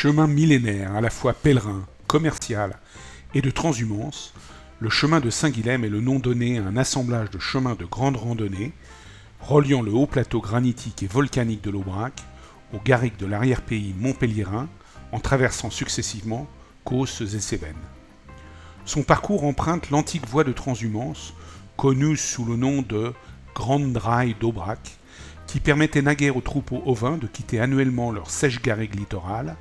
Chemin millénaire, à la fois pèlerin, commercial et de transhumance, le chemin de Saint-Guilhem est le nom donné à un assemblage de chemins de grande randonnée reliant le haut plateau granitique et volcanique de l'Aubrac aux garrigues de l'arrière-pays montpelliérain en traversant successivement Causses et Cévennes. Son parcours emprunte l'antique voie de transhumance, connue sous le nom de Grande Draille d'Aubrac, qui permettait naguère aux troupeaux ovins de quitter annuellement leur sèche garrigue littorale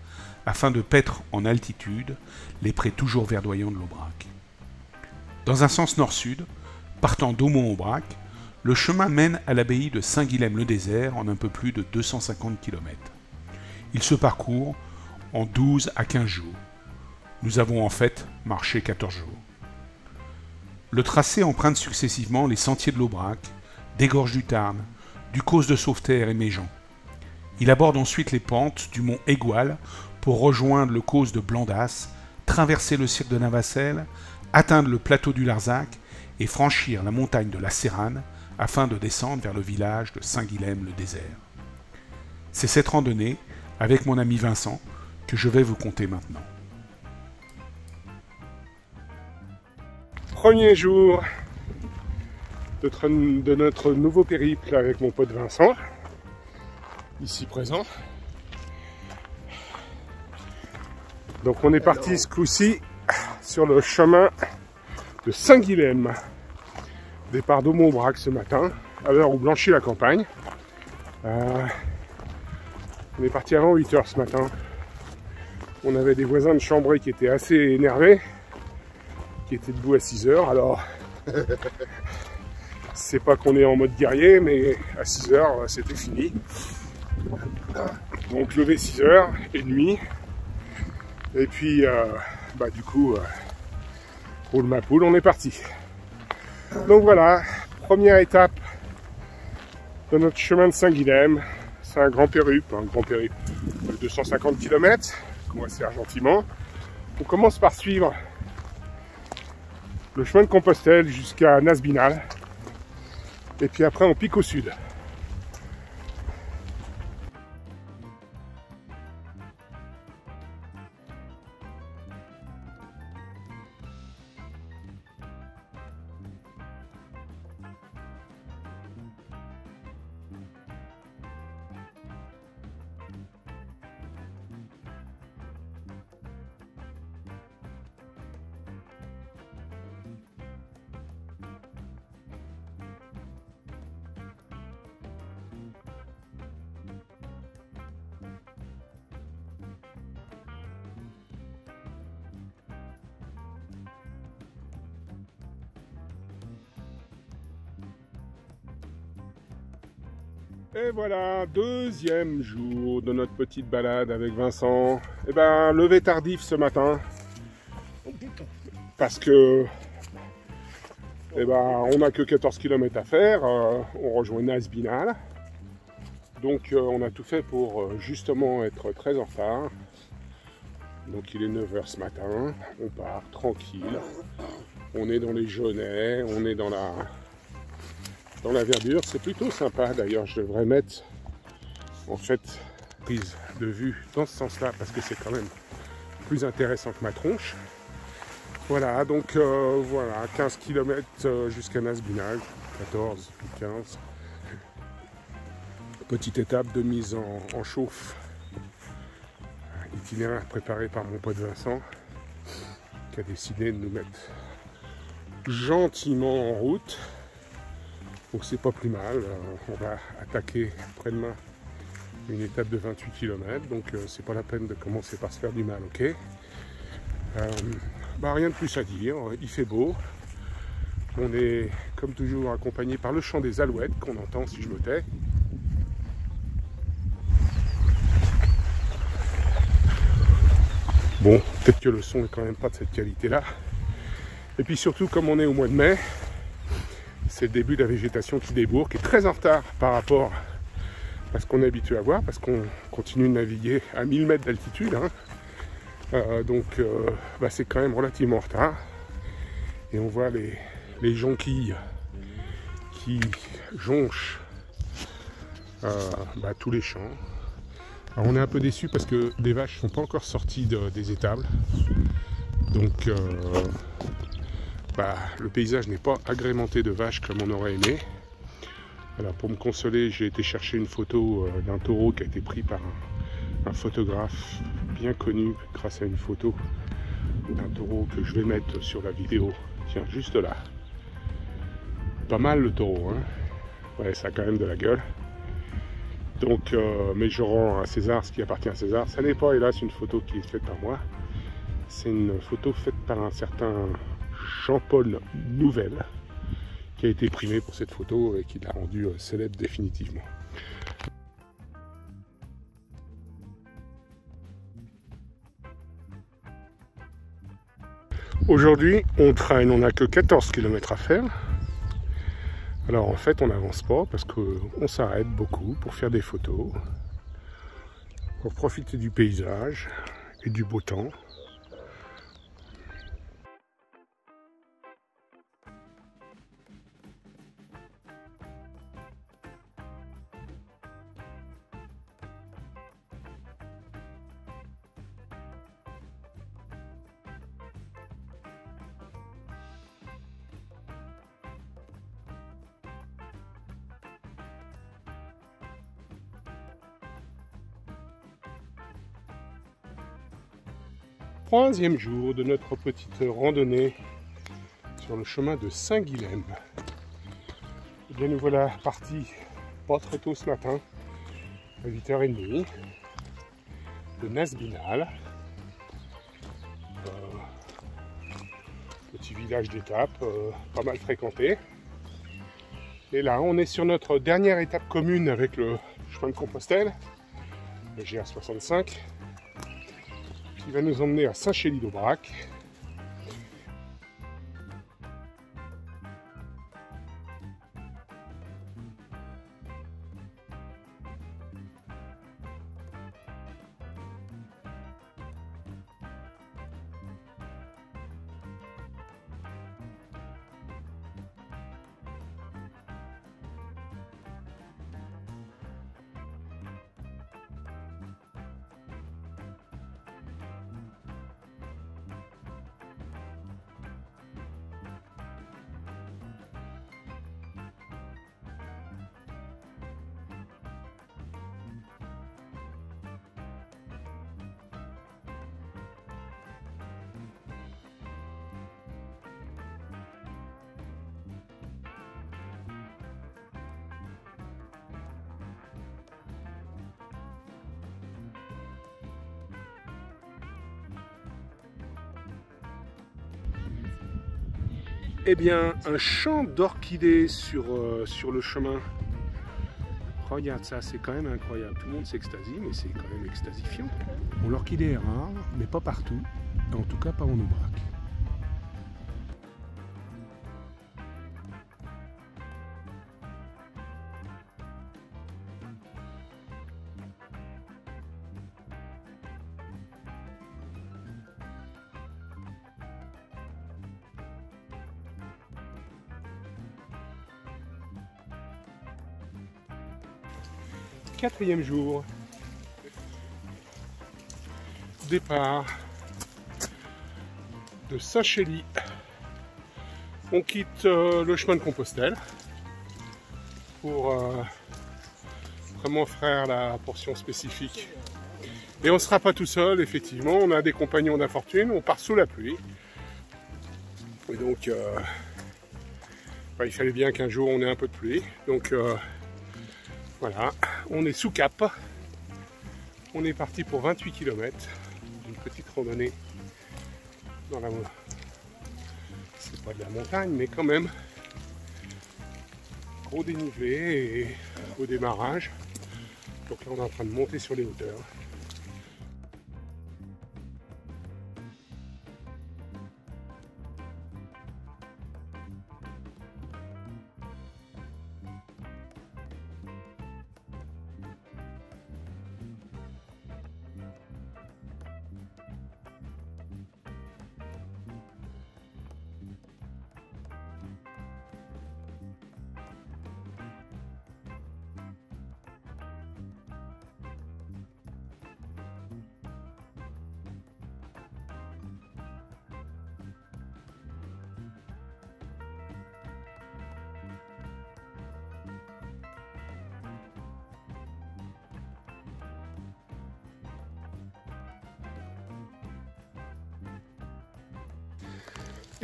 afin de paître en altitude les prés toujours verdoyants de l'Aubrac. Dans un sens nord-sud, partant d'Aumont-Aubrac, le chemin mène à l'abbaye de Saint-Guilhem-le-Désert en un peu plus de 250 km. Il se parcourt en 12 à 15 jours. Nous avons en fait marché 14 jours. Le tracé emprunte successivement les sentiers de l'Aubrac, des gorges du Tarn, du Causse de Sauveterre et Méjean. Il aborde ensuite les pentes du mont Égual pour rejoindre le Causse de Blandas, traverser le cirque de Navacelles, atteindre le plateau du Larzac et franchir la montagne de la Sérane afin de descendre vers le village de Saint-Guilhem-le-Désert. C'est cette randonnée, avec mon ami Vincent, que je vais vous conter maintenant. Premier jour de notre nouveau périple avec mon pote Vincent, ici présent. Donc on est parti ce coup-ci sur le chemin de Saint-Guilhem. Départ d'Aumont-Aubrac ce matin, à l'heure où blanchit la campagne. On est parti avant 8 h ce matin. On avait des voisins de Chambray qui étaient assez énervés, qui étaient debout à 6 h. Alors, c'est pas qu'on est en mode guerrier, mais à 6 h, c'était fini. Donc, lever 6 h et nuit. Et puis, du coup, roule ma poule, on est parti. Donc voilà, première étape de notre chemin de Saint-Guilhem. C'est un grand périple de 250 km, qu'on va se faire gentiment. On commence par suivre le chemin de Compostelle jusqu'à Nasbinal. Et puis après, on pique au sud. Et voilà, deuxième jour de notre petite balade avec Vincent. Et ben, levé tardif ce matin. Parce que, on n'a que 14 km à faire. On rejoint Nasbinal. Donc, on a tout fait pour justement être très en retard. Donc, il est 9 h ce matin. On part tranquille. On est dans les Jaunets. On est dans la verdure, c'est plutôt sympa. D'ailleurs, je devrais mettre en fait prise de vue dans ce sens-là parce que c'est quand même plus intéressant que ma tronche. Voilà, donc voilà, 15 km jusqu'à Nasbinal, 14, 15. Petite étape de mise en chauffe. Itinéraire préparé par mon pote Vincent qui a décidé de nous mettre gentiment en route. Donc c'est pas plus mal, on va attaquer après-demain une étape de 28 km, donc c'est pas la peine de commencer par se faire du mal, ok. Rien de plus à dire, il fait beau, on est comme toujours accompagné par le chant des alouettes qu'on entend si je me tais. Bon, peut-être que le son est quand même pas de cette qualité-là. Et puis surtout, comme on est au mois de mai, c'est le début de la végétation qui débourre, qui est très en retard par rapport à ce qu'on est habitué à voir, parce qu'on continue de naviguer à 1000 mètres d'altitude. C'est quand même relativement en retard. Et on voit les jonquilles qui jonchent tous les champs. Alors on est un peu déçus parce que les vaches sont pas encore sorties des étables. Donc le paysage n'est pas agrémenté de vaches comme on aurait aimé. Alors pour me consoler, j'ai été chercher une photo d'un taureau qui a été pris par un photographe bien connu grâce à une photo d'un taureau que je vais mettre sur la vidéo. Tiens, juste là. Pas mal le taureau, hein. Ouais, ça a quand même de la gueule. Donc, mais je rends à César ce qui appartient à César. Ça n'est pas, hélas, une photo qui est faite par moi. C'est une photo faite par un certain Jean-Paul Nouvel, qui a été primé pour cette photo et qui l'a rendu célèbre définitivement. Aujourd'hui, on traîne, on n'a que 14 km à faire. Alors en fait, on n'avance pas parce qu'on s'arrête beaucoup pour faire des photos, pour profiter du paysage et du beau temps. Troisième jour de notre petite randonnée sur le chemin de Saint-Guilhem. Et bien nous voilà partis pas très tôt ce matin, à 8h30, de Nasbinal, petit village d'étape, pas mal fréquenté. Et là on est sur notre dernière étape commune avec le chemin de Compostelle, le GR65. Qui va nous emmener à Saint-Chély-d'Aubrac. Eh bien, un champ d'orchidées sur le chemin. Regarde ça, c'est quand même incroyable. Tout le monde s'extasie, mais c'est quand même extasifiant. Bon, l'orchidée est rare, mais pas partout. En tout cas, pas en Aubrac. Quatrième jour, départ de Saint-Chély. On quitte le chemin de Compostelle pour vraiment faire la portion spécifique. Et on ne sera pas tout seul, effectivement, on a des compagnons d'infortune, on part sous la pluie. Et donc, il fallait bien qu'un jour on ait un peu de pluie. Donc, voilà, on est sous cap. On est parti pour 28 km. Une petite randonnée dans la... C'est pas de la montagne, mais quand même. Gros dénivelé et au démarrage. Donc là, on est en train de monter sur les hauteurs.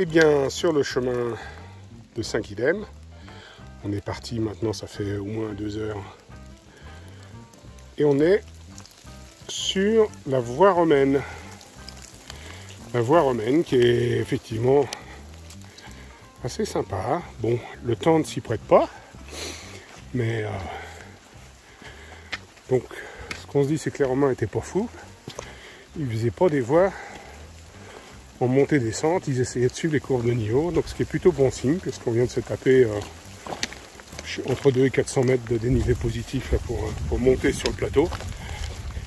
Eh bien, sur le chemin de Saint-Guilhem, on est parti maintenant, ça fait au moins 2 heures. Et on est sur la voie romaine. La voie romaine qui est effectivement assez sympa. Bon, le temps ne s'y prête pas. Mais donc, ce qu'on se dit, c'est que les Romains n'étaient pas fous. Ils ne faisaient pas des voies en montée-descente. Ils essayaient de suivre les courbes de niveau. Donc, ce qui est plutôt bon signe, parce qu'on vient de se taper entre 2 et 400 mètres de dénivelé positif là, pour monter sur le plateau.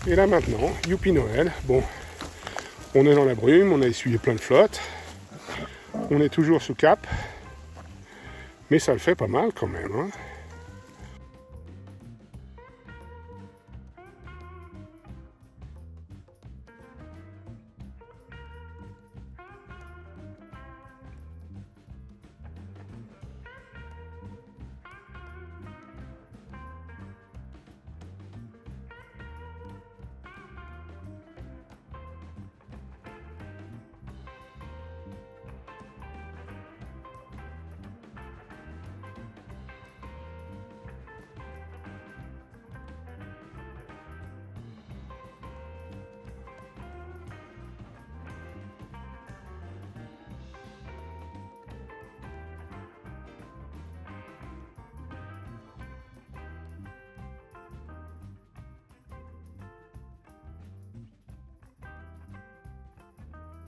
Et là maintenant, youpi Noël. Bon, on est dans la brume, on a essuyé plein de flottes. On est toujours sous cap. Mais ça le fait pas mal quand même. Hein.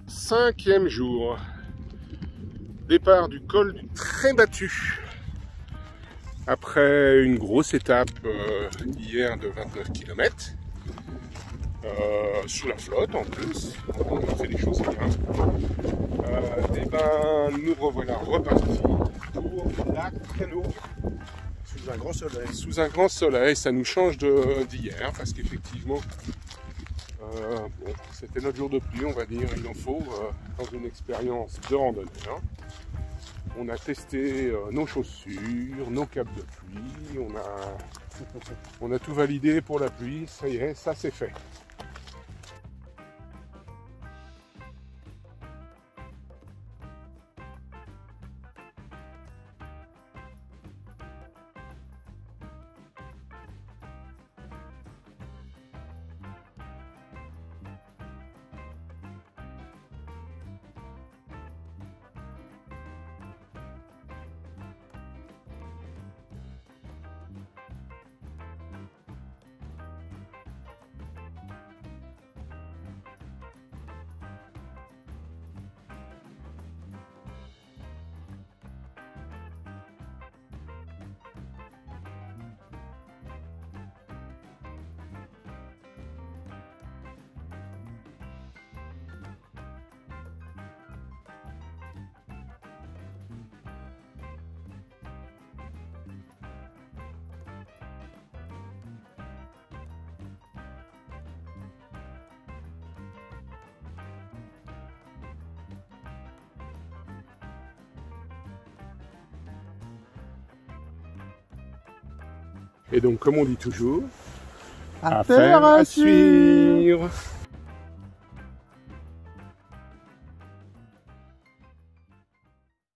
Cinquième jour, départ du col du Très Battu. Après une grosse étape hier de 29 km, sous la flotte en plus, on a fait des choses bien. Et ben nous revoilà repartis pour la Canot. Sous un grand soleil. Sous un grand soleil, ça nous change d'hier parce qu'effectivement, bon, c'était notre jour de pluie, on va dire, il en faut dans une expérience de randonneur. On a testé nos chaussures, nos capes de pluie, on a tout validé pour la pluie, ça y est, ça c'est fait. Et donc, comme on dit toujours, affaire à suivre.